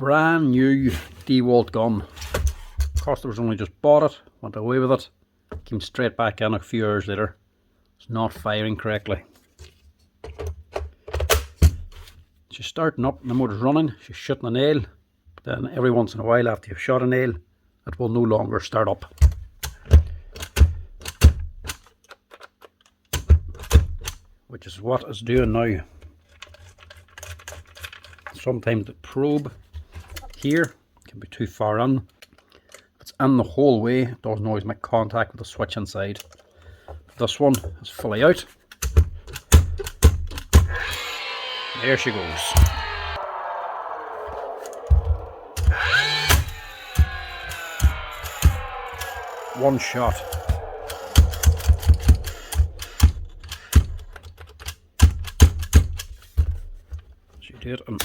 brand new Dewalt gun. Customers only just bought it, went away with it, came straight back in a few hours later. It's not firing correctly. She's starting up and the motor's running, she's shooting a nail, but then every once in a while after you've shot a nail, it will no longer start up. Which is what it's doing now. Sometimes the probe here can be too far in. If it's in the whole way, it doesn't always make contact with the switch inside. But this one is fully out. There she goes. One shot. She did in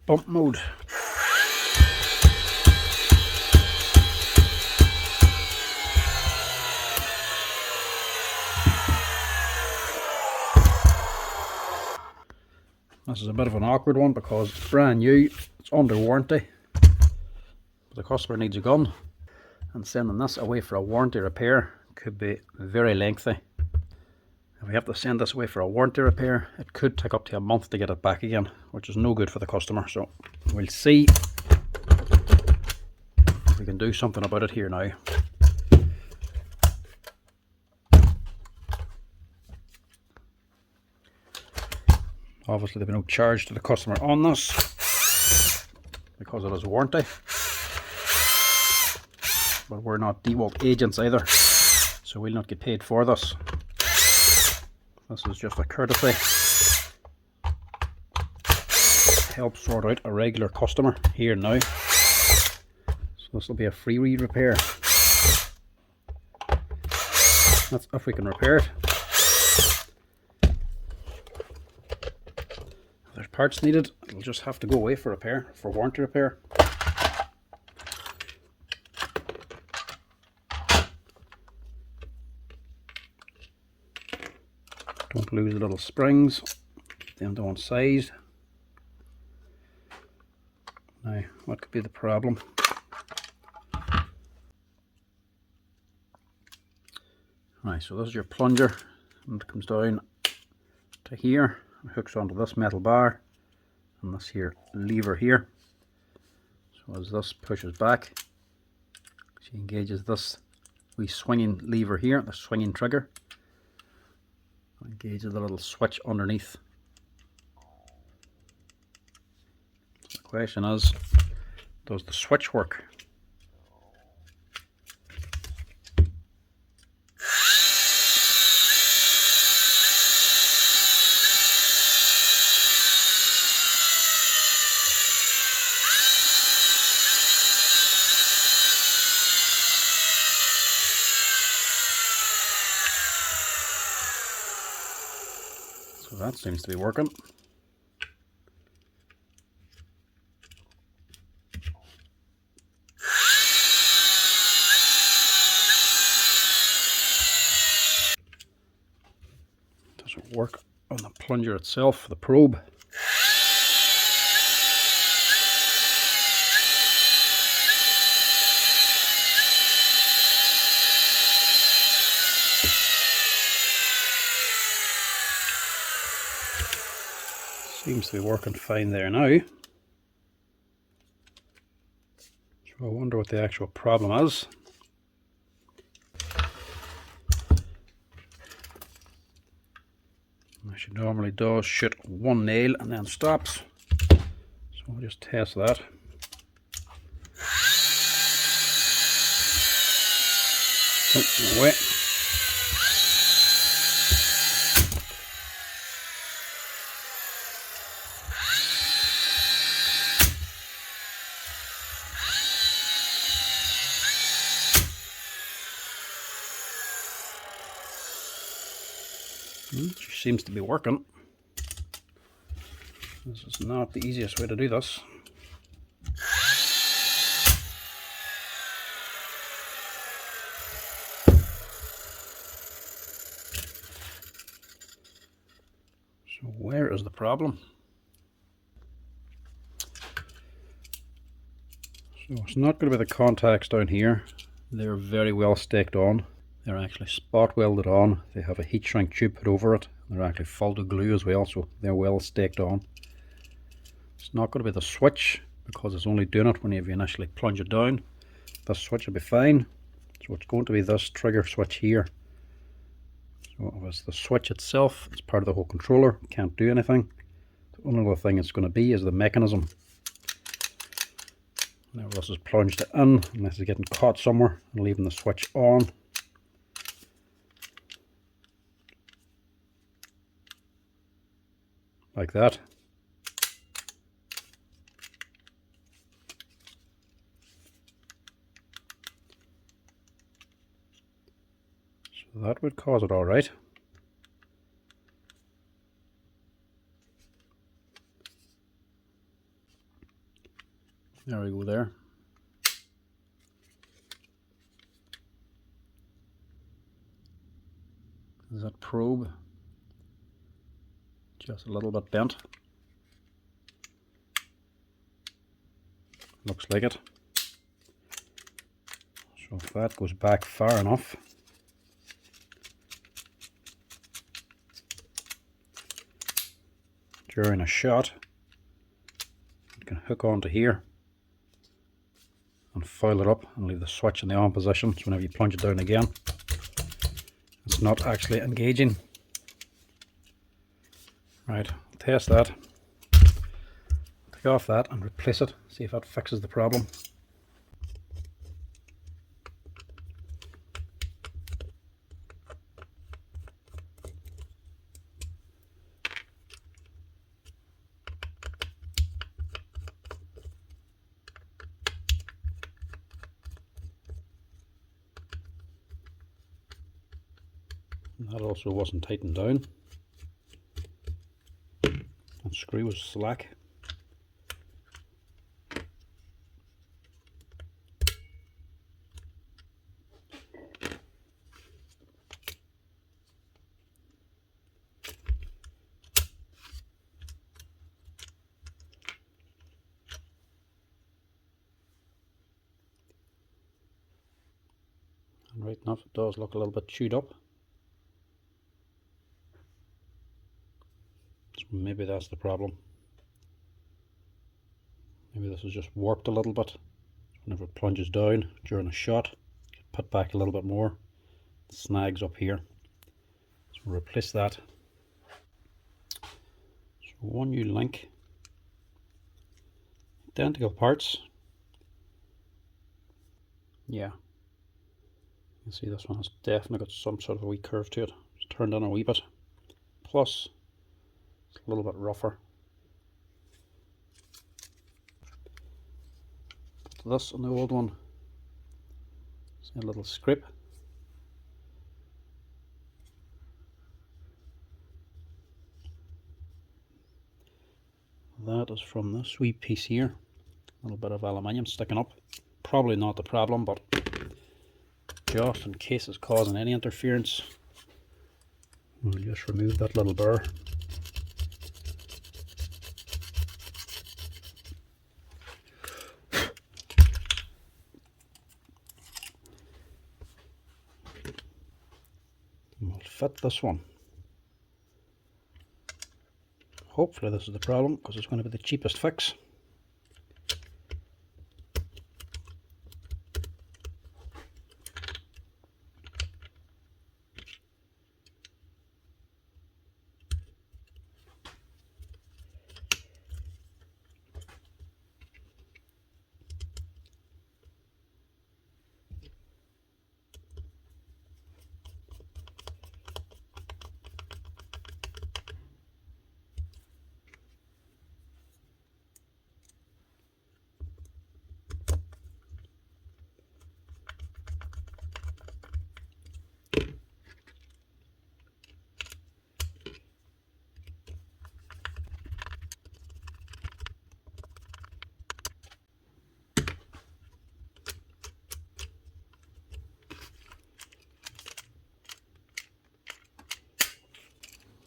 bump mode. This is a bit of an awkward one because it's brand new, it's under warranty. But the customer needs a gun, and sending this away for a warranty repair could be very lengthy. If we have to send this away for a warranty repair, it could take up to a month to get it back again, which is no good for the customer. So we'll see if we can do something about it here now. Obviously there'll be no charge to the customer on this because it is a warranty. But we're not Dewalt agents either, so we'll not get paid for this. This is just a courtesy. Help sort out a regular customer here now. So this will be a free repair. That's if we can repair it. If there's parts needed, it'll just have to go away for repair, for warranty repair. Don't lose the little springs, them don't size. Now, what could be the problem? Right, so this is your plunger, and it comes down to here, and hooks onto this metal bar, and this here lever here. So as this pushes back, she engages this wee swinging lever here, the swinging trigger. Engages the little switch underneath. So the question is, does the switch work? So that seems to be working. Doesn't work on the plunger itself, the probe. Seems to be working fine there now. So I wonder what the actual problem is. She normally does shoot one nail and then stops. So we'll just test that. Oh, wet. She seems to be working. This is not the easiest way to do this. So where is the problem? So it's not going to be the contacts down here. They're very well staked on. They're actually spot welded on. They have a heat shrink tube put over it. They're actually full to glue as well, so they're well staked on. It's not going to be the switch because it's only doing it when you initially plunge it down. This switch will be fine. So it's going to be this trigger switch here. So if it's the switch itself, it's part of the whole controller, can't do anything. The only other thing it's going to be is the mechanism. Now this is plunged in, and this is getting caught somewhere, and leaving the switch on. Like that. So that would cause it alright. There we go there. Is that probe just a little bit bent? Looks like it. So if that goes back far enough, during a shot, you can hook onto here and foil it up and leave the switch in the on position, so whenever you plunge it down again, it's not actually engaging. Right, test that. Take off that and replace it, see if that fixes the problem. And that also wasn't tightened down. The screw was slack. And right enough, it does look a little bit chewed up. So maybe that's the problem. Maybe this is just warped a little bit. Whenever it plunges down during a shot, get put back a little bit more. It snags up here. So we'll replace that. So one new link. Identical parts. Yeah. You can see this one has definitely got some sort of a wee curve to it. It's turned in a wee bit. Plus, it's a little bit rougher. This on the old one, see a little scrape. That is from this wee piece here, a little bit of aluminium sticking up. Probably not the problem, but just in case it's causing any interference, we'll just remove that little burr. We'll fit this one. Hopefully this is the problem, because it's going to be the cheapest fix.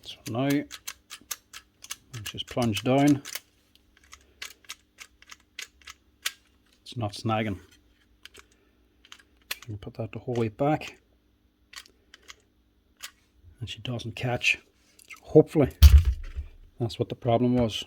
So now, just plunge down. it's not snagging. You can put that the whole way back, and she doesn't catch. So hopefully that's what the problem was.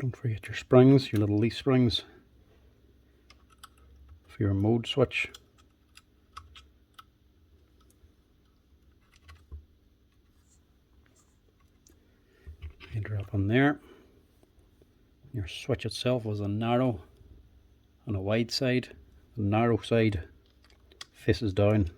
Don't forget your springs, your little leaf springs for your mode switch. Enter up on there. Your switch itself was a narrow and a wide side. The narrow side faces down.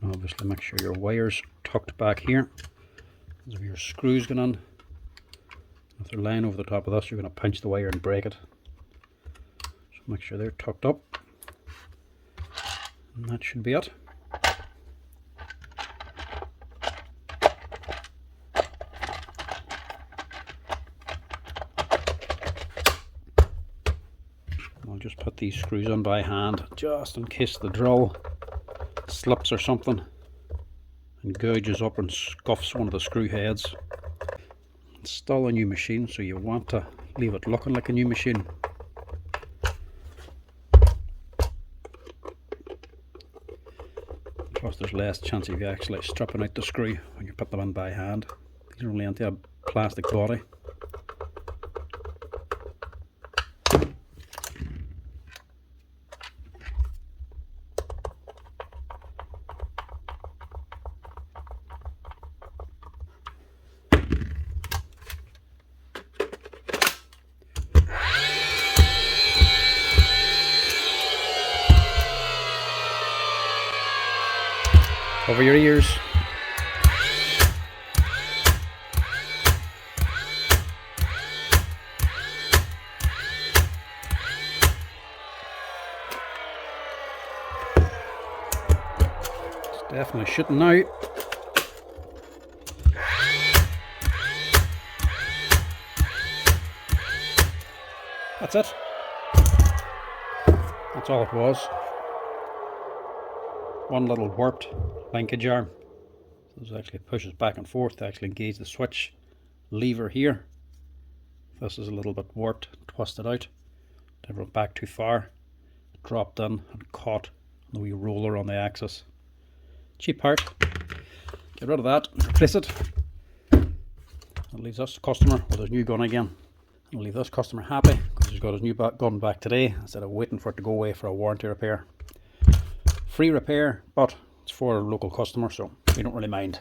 Obviously make sure your wires tucked back here. As if your screws going on, if they're lying over the top of this, you're going to pinch the wire and break it. So make sure they're tucked up, and that should be it. I'll just put these screws on by hand just in case the drill slips or something and gouges up and scuffs one of the screw heads. It's still a new machine, so you want to leave it looking like a new machine. Plus there's less chance of you actually stripping out the screw when you put them in by hand. These are only into a plastic body. Cover your ears. It's definitely shooting now. That's it. That's all it was. One little warped linkage arm. So this actually pushes back and forth to actually engage the switch lever here. This is a little bit warped, twisted out. Never went back too far. It dropped in and caught the wee roller on the axis. Cheap part. Get rid of that, replace it. That leaves us customer with his new gun again. It'll leave this customer happy because he's got his new gun back today instead of waiting for it to go away for a warranty repair. Free repair, but it's for a local customer, so we don't really mind.